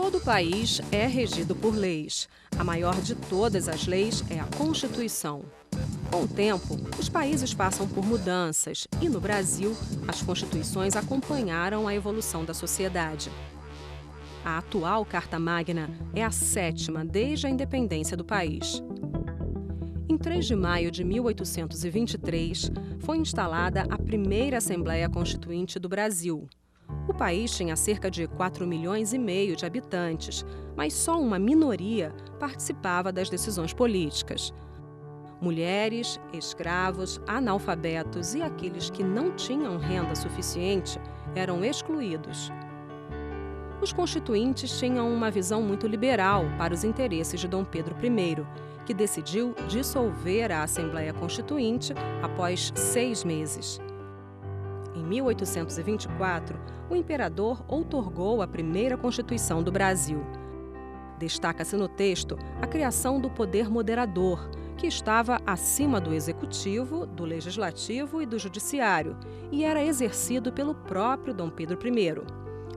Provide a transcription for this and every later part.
Todo o país é regido por leis. A maior de todas as leis é a Constituição. Com o tempo, os países passam por mudanças e, no Brasil, as constituições acompanharam a evolução da sociedade. A atual Carta Magna é a 7ª desde a independência do país. Em 3 de maio de 1823, foi instalada a primeira Assembleia Constituinte do Brasil. O país tinha cerca de 4,5 milhões de habitantes, mas só uma minoria participava das decisões políticas. Mulheres, escravos, analfabetos e aqueles que não tinham renda suficiente eram excluídos. Os constituintes tinham uma visão muito liberal para os interesses de Dom Pedro I, que decidiu dissolver a Assembleia Constituinte após 6 meses. Em 1824, o imperador outorgou a primeira Constituição do Brasil. Destaca-se no texto a criação do poder moderador, que estava acima do executivo, do legislativo e do judiciário, e era exercido pelo próprio Dom Pedro I.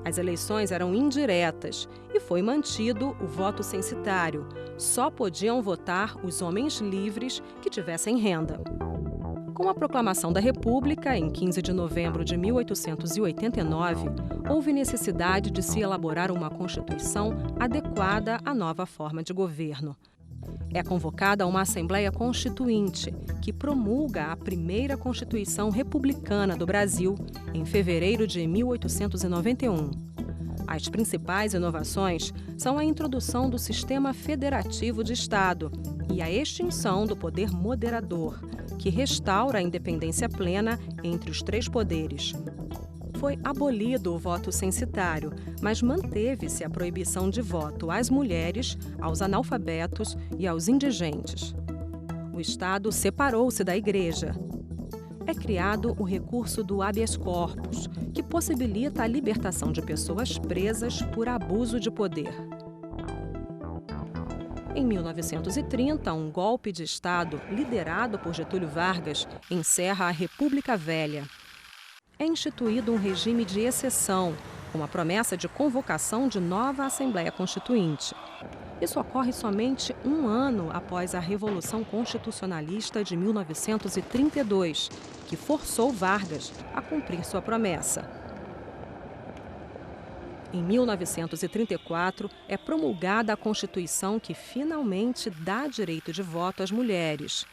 As eleições eram indiretas e foi mantido o voto censitário. Só podiam votar os homens livres que tivessem renda. Com a proclamação da República, em 15 de novembro de 1889, houve necessidade de se elaborar uma Constituição adequada à nova forma de governo. É convocada uma Assembleia Constituinte, que promulga a primeira Constituição Republicana do Brasil, em fevereiro de 1891. As principais inovações são a introdução do sistema federativo de Estado e a extinção do poder moderador, que restaura a independência plena entre os 3 poderes. Foi abolido o voto censitário, mas manteve-se a proibição de voto às mulheres, aos analfabetos e aos indigentes. O Estado separou-se da Igreja. É criado o recurso do habeas corpus, que possibilita a libertação de pessoas presas por abuso de poder. Em 1930, um golpe de Estado, liderado por Getúlio Vargas, encerra a República Velha. É instituído um regime de exceção, com a promessa de convocação de nova Assembleia Constituinte. Isso ocorre somente 1 ano após a Revolução Constitucionalista de 1932, que forçou Vargas a cumprir sua promessa. Em 1934, é promulgada a Constituição que finalmente dá direito de voto às mulheres.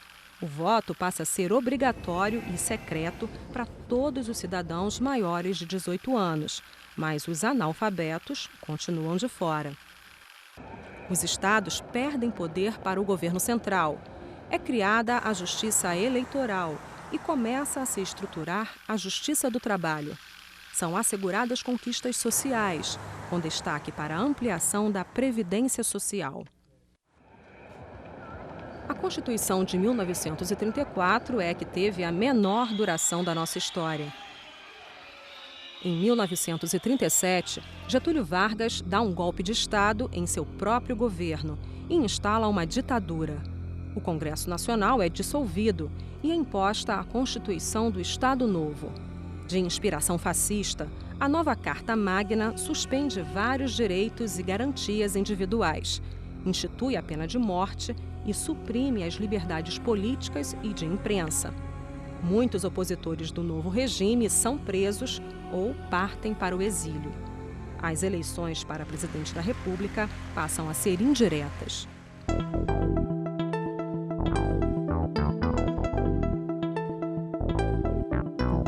O voto passa a ser obrigatório e secreto para todos os cidadãos maiores de 18 anos, mas os analfabetos continuam de fora. Os estados perdem poder para o governo central. É criada a Justiça Eleitoral e começa a se estruturar a Justiça do Trabalho. São asseguradas conquistas sociais, com destaque para a ampliação da Previdência Social. A Constituição de 1934 é a que teve a menor duração da nossa história. Em 1937, Getúlio Vargas dá um golpe de Estado em seu próprio governo e instala uma ditadura. O Congresso Nacional é dissolvido e é imposta a Constituição do Estado Novo. De inspiração fascista, a nova Carta Magna suspende vários direitos e garantias individuais, institui a pena de morte e suprime as liberdades políticas e de imprensa. Muitos opositores do novo regime são presos ou partem para o exílio. As eleições para presidente da República passam a ser indiretas.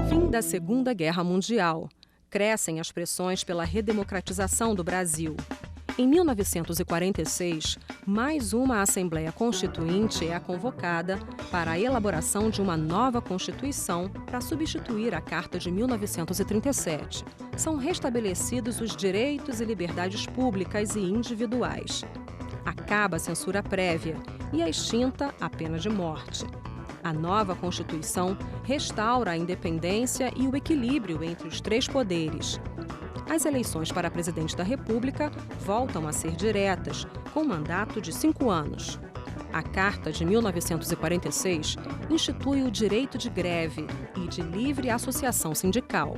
Fim da Segunda Guerra Mundial. Crescem as pressões pela redemocratização do Brasil. Em 1946, mais uma Assembleia Constituinte é convocada para a elaboração de uma nova Constituição para substituir a Carta de 1937. São restabelecidos os direitos e liberdades públicas e individuais. Acaba a censura prévia e é extinta a pena de morte. A nova Constituição restaura a independência e o equilíbrio entre os 3 poderes. As eleições para presidente da República voltam a ser diretas, com mandato de 5 anos. A Carta de 1946 institui o direito de greve e de livre associação sindical.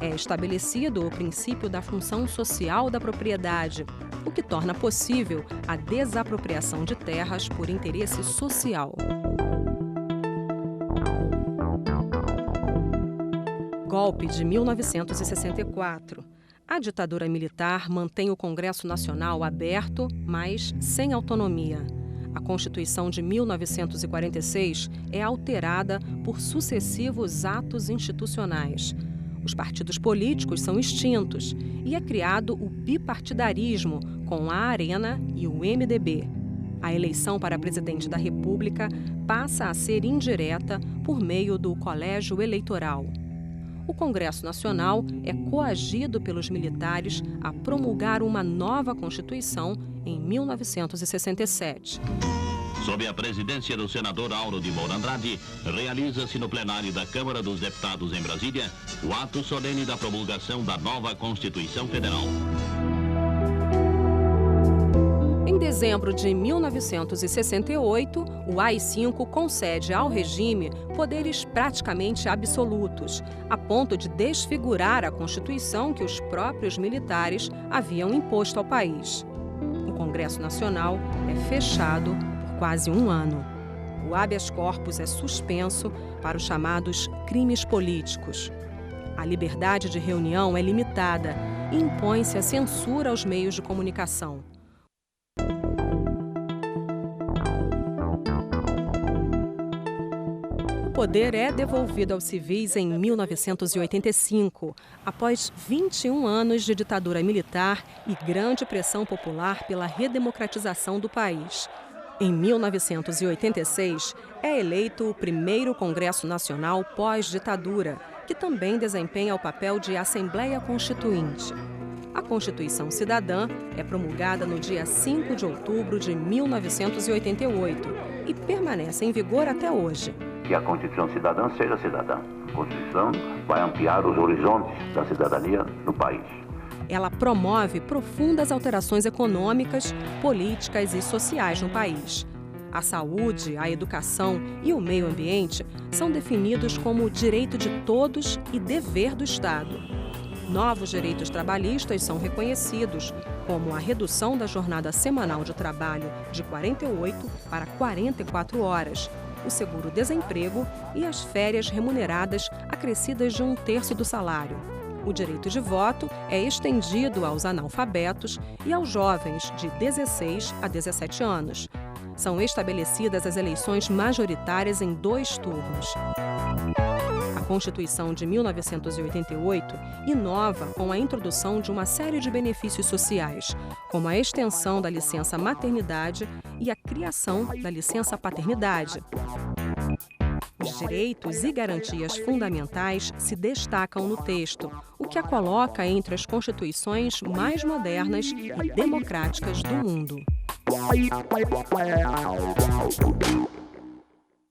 É estabelecido o princípio da função social da propriedade, o que torna possível a desapropriação de terras por interesse social. Golpe de 1964. A ditadura militar mantém o Congresso Nacional aberto, mas sem autonomia. A Constituição de 1946 é alterada por sucessivos atos institucionais. Os partidos políticos são extintos e é criado o bipartidarismo com a Arena e o MDB. A eleição para presidente da República passa a ser indireta por meio do colégio eleitoral. O Congresso Nacional é coagido pelos militares a promulgar uma nova Constituição em 1967. Sob a presidência do senador Auro de Moura Andrade, realiza-se no plenário da Câmara dos Deputados em Brasília o ato solene da promulgação da nova Constituição Federal. Em dezembro de 1968, o AI-5 concede ao regime poderes praticamente absolutos, a ponto de desfigurar a Constituição que os próprios militares haviam imposto ao país. O Congresso Nacional é fechado por quase um ano. O habeas corpus é suspenso para os chamados crimes políticos. A liberdade de reunião é limitada e impõe-se a censura aos meios de comunicação. O poder é devolvido aos civis em 1985, após 21 anos de ditadura militar e grande pressão popular pela redemocratização do país. Em 1986, é eleito o primeiro Congresso Nacional pós-ditadura, que também desempenha o papel de Assembleia Constituinte. A Constituição Cidadã é promulgada no dia 5 de outubro de 1988 e permanece em vigor até hoje. Que a Constituição Cidadã seja cidadã. A Constituição vai ampliar os horizontes da cidadania no país. Ela promove profundas alterações econômicas, políticas e sociais no país. A saúde, a educação e o meio ambiente são definidos como direito de todos e dever do Estado. Novos direitos trabalhistas são reconhecidos, como a redução da jornada semanal de trabalho de 48 para 44 horas, o seguro-desemprego e as férias remuneradas acrescidas de 1/3 do salário. O direito de voto é estendido aos analfabetos e aos jovens de 16 a 17 anos. São estabelecidas as eleições majoritárias em 2 turnos. A Constituição de 1988 inova com a introdução de uma série de benefícios sociais, como a extensão da licença maternidade e a criação da licença paternidade. Os direitos e garantias fundamentais se destacam no texto, o que a coloca entre as constituições mais modernas e democráticas do mundo.